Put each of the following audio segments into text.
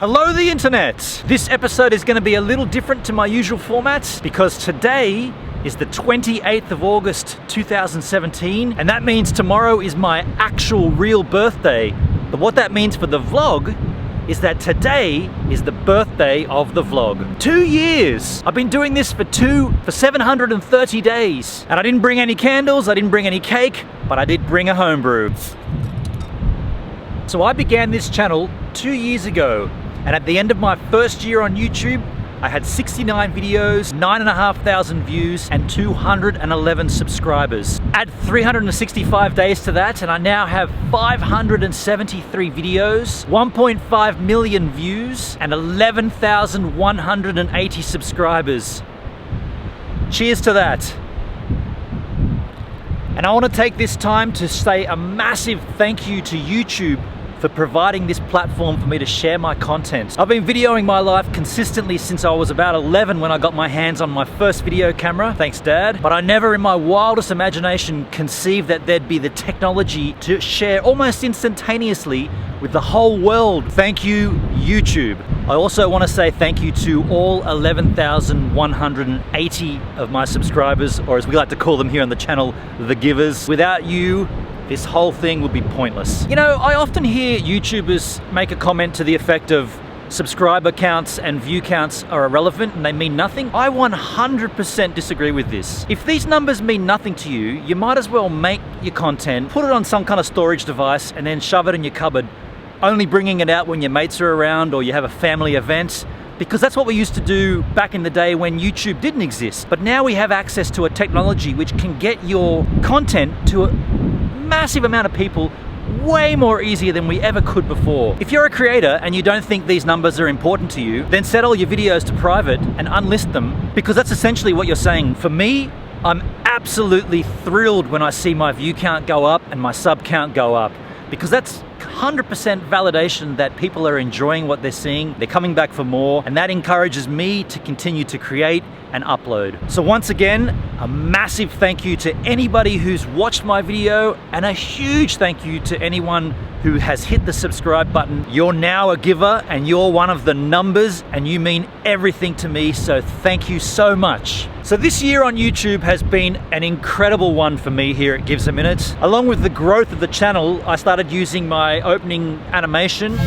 Hello the internet! This episode is going to be a little different to my usual format because today is the 28th of August 2017 and that means tomorrow is my actual real birthday. But what that means for the vlog is that today is the birthday of the vlog. 2 years! I've been doing this for 730 days. And I didn't bring any candles, I didn't bring any cake, but I did bring a homebrew. So I began this channel 2 years ago. And at the end of my first year on YouTube, I had 69 videos, 9,500 views, and 211 subscribers. Add 365 days to that, and I now have 573 videos, 1.5 million views, and 11,180 subscribers. Cheers to that. And I want to take this time to say a massive thank you to YouTube for providing this platform for me to share my content. I've been videoing my life consistently since I was about 11 when I got my hands on my first video camera, thanks Dad, but I never in my wildest imagination conceived that there'd be the technology to share almost instantaneously with the whole world. Thank you, YouTube. I also want to say thank you to all 11,180 of my subscribers, or as we like to call them here on the channel, the givers. Without you, this whole thing would be pointless. You know, I often hear YouTubers make a comment to the effect of subscriber counts and view counts are irrelevant and they mean nothing. I 100% disagree with this. If these numbers mean nothing to you, you might as well make your content, put it on some kind of storage device and then shove it in your cupboard, only bringing it out when your mates are around or you have a family event. Because that's what we used to do back in the day when YouTube didn't exist. But now we have access to a technology which can get your content to a massive amount of people way more easier than we ever could before. If you're a creator and you don't think these numbers are important to you, then set all your videos to private and unlist them, because that's essentially what you're saying. For me, I'm absolutely thrilled when I see my view count go up and my sub count go up, because that's 100% validation that people are enjoying what they're seeing, they're coming back for more, and that encourages me to continue to create and upload. So once again, a massive thank you to anybody who's watched my video, and a huge thank you to anyone who has hit the subscribe button. You're now a giver and you're one of the numbers and you mean everything to me, so thank you so much. So this year on YouTube has been an incredible one for me here at Gives a Minute. Along with the growth of the channel, I started using my opening animation.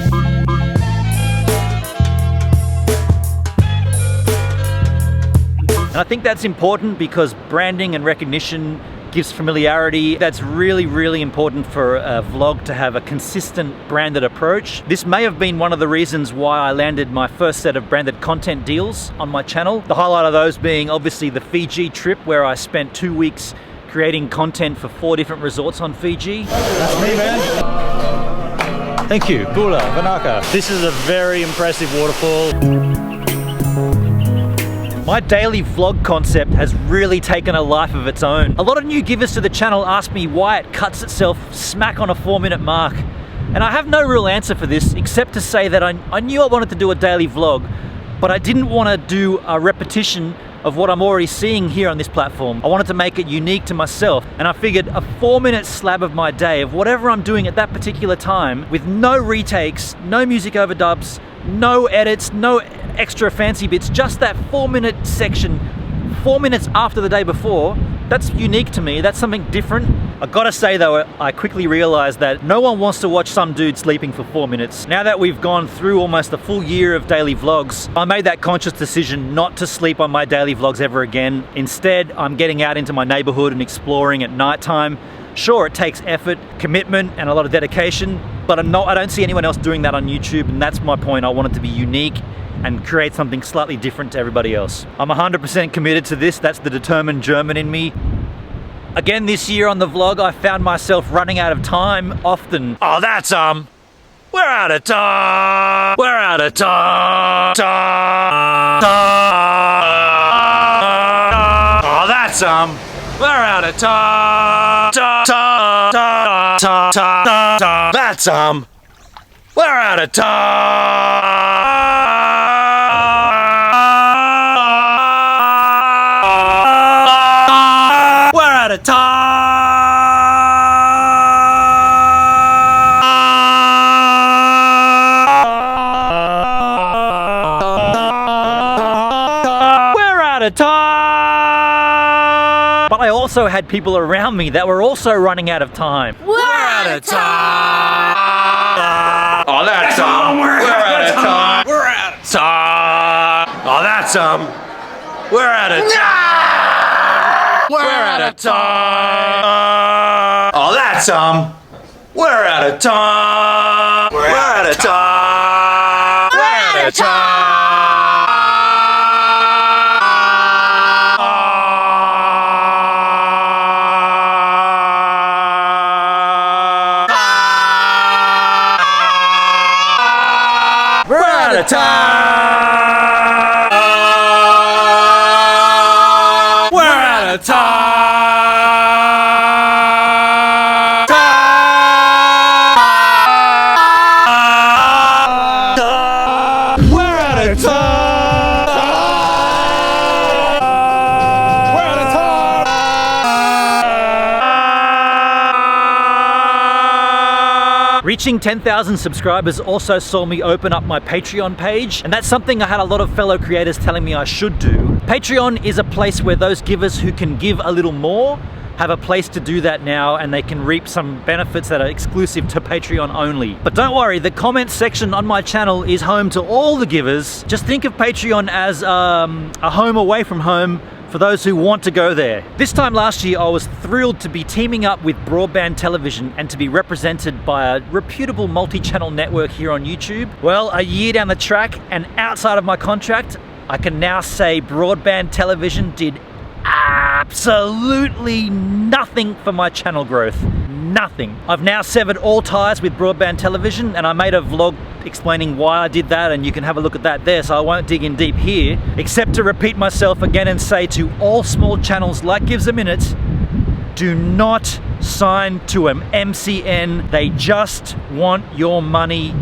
And I think that's important because branding and recognition gives familiarity. That's really, really important for a vlog to have a consistent branded approach. This may have been one of the reasons why I landed my first set of branded content deals on my channel. The highlight of those being obviously the Fiji trip, where I spent 2 weeks creating content for 4 different resorts on Fiji. That's me, man. Thank you. Bula, Vanaka. This is a very impressive waterfall. My daily vlog concept has really taken a life of its own. A lot of new givers to the channel ask me why it cuts itself smack on a 4-minute mark. And I have no real answer for this, except to say that I knew I wanted to do a daily vlog, but I didn't want to do a repetition of what I'm already seeing here on this platform. I wanted to make it unique to myself, and I figured a 4-minute slab of my day of whatever I'm doing at that particular time, with no retakes, no music overdubs, no edits, no extra fancy bits, just that 4-minute section, 4 minutes after the day before. That's unique to me, that's something different. I gotta say though, I quickly realized that no one wants to watch some dude sleeping for 4 minutes. Now that we've gone through almost a full year of daily vlogs, I made that conscious decision not to sleep on my daily vlogs ever again. Instead, I'm getting out into my neighborhood and exploring at nighttime. Sure, it takes effort, commitment, and a lot of dedication, but I don't see anyone else doing that on YouTube, and that's my point. I want it to be unique and create something slightly different to everybody else. I'm 100% committed to this. That's the determined German in me. Again, this year on the vlog, I found myself running out of time often. Oh, that's we're out of time. We're out of time. Oh, that's we're out of time. That's we're out of time. At a time. out of time! But I also had people around me that were also running out of time. We're out of time! Oh, that's we're out of time! We're out of time! Oh, that's we're out of time! We're out of time! Oh, that's we're out of time! We're out of time! We're out of time! We're out of time! We're out of time! We're out of time! We're out of time! Reaching 10,000 subscribers also saw me open up my Patreon page, and that's something I had a lot of fellow creators telling me I should do. Patreon is a place where those givers who can give a little more have a place to do that now, and they can reap some benefits that are exclusive to Patreon only. But don't worry, the comments section on my channel is home to all the givers. Just think of Patreon as a home away from home for those who want to go there. This time last year, I was thrilled to be teaming up with Broadband Television and to be represented by a reputable multi-channel network here on YouTube. Well, a year down the track and outside of my contract, I can now say Broadband Television did absolutely nothing for my channel growth. Nothing. I've now severed all ties with Broadband Television, and I made a vlog explaining why I did that, and you can have a look at that there, so I won't dig in deep here, except to repeat myself again and say to all small channels like Gives a Minute, do not sign to an MCN. They just want your money,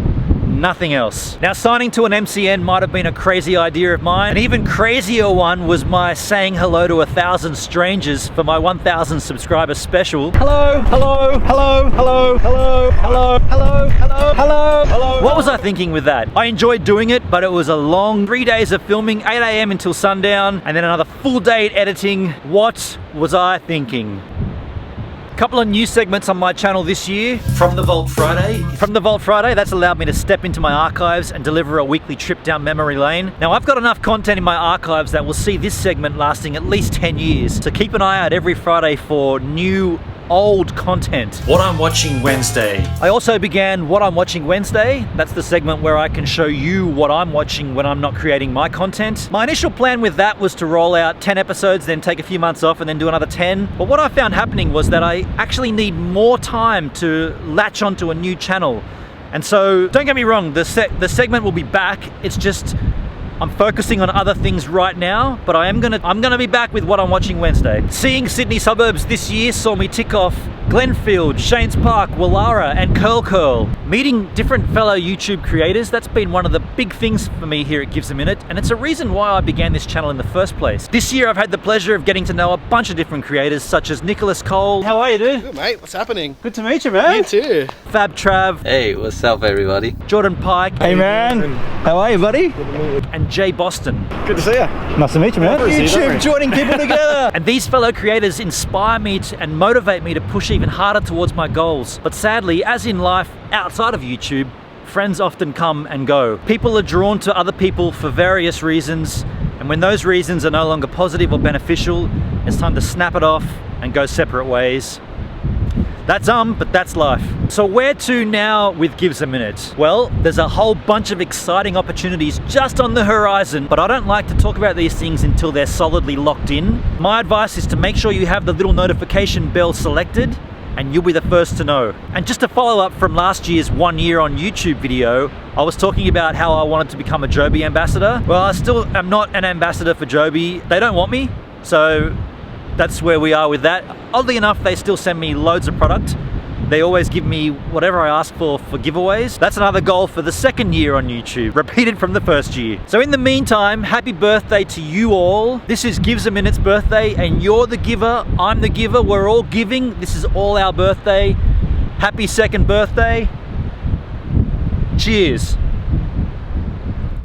nothing else. Now, signing to an MCN might have been a crazy idea of mine. An even crazier one was my saying hello to 1,000 strangers for my 1,000 subscriber special. Hello, hello, hello, hello, hello, hello, hello, hello, hello, hello. What was I thinking with that? I enjoyed doing it, but it was a long 3 days of filming, 8 AM until sundown, and then another full day editing. What was I thinking? Couple of new segments on my channel this year. From the Vault Friday. From the Vault Friday, that's allowed me to step into my archives and deliver a weekly trip down memory lane. Now, I've got enough content in my archives that will see this segment lasting at least 10 years. So keep an eye out every Friday for new old content. What I'm Watching Wednesday. I also began What I'm Watching Wednesday. That's the segment where I can show you what I'm watching when I'm not creating my content. My initial plan with that was to roll out 10 episodes, then take a few months off and then do another 10. But what I found happening was that I actually need more time to latch onto a new channel. And so, don't get me wrong, the segment will be back. It's just, I'm focusing on other things right now, but I'm gonna be back with What I'm Watching Wednesday. Seeing Sydney suburbs this year saw me tick off Glenfield, Shanes Park, Wallara, and Curl. Meeting different fellow YouTube creators, that's been one of the big things for me here at Gives a Minute, and it's a reason why I began this channel in the first place. This year I've had the pleasure of getting to know a bunch of different creators, such as Nicholas Cole. How are you, dude? Good, mate. What's happening? Good to meet you, man. You too. Fab Trav. Hey, what's up, everybody? Jordan Pike. Hey, man. How are you, buddy? And Jay Boston. Good to see you. Nice to meet you, man. YouTube joining people together. And these fellow creators inspire me and motivate me to push even harder towards my goals. But sadly, as in life outside of YouTube, friends often come and go. People are drawn to other people for various reasons, and when those reasons are no longer positive or beneficial, it's time to snap it off and go separate ways. That's but that's life. So where to now with Gives a Minute? Well, there's a whole bunch of exciting opportunities just on the horizon, but I don't like to talk about these things until they're solidly locked in. My advice is to make sure you have the little notification bell selected, and you'll be the first to know. And just to follow up from last year's 1 year on YouTube video, I was talking about how I wanted to become a Joby ambassador. Well, I still am not an ambassador for Joby. They don't want me, so that's where we are with that. Oddly enough, they still send me loads of product. They always give me whatever I ask for giveaways. That's another goal for the second year on YouTube, repeated from the first year. So in the meantime, happy birthday to you all. This is Gives a Minute's birthday, and you're the giver, I'm the giver, we're all giving. This is all our birthday. Happy second birthday. Cheers.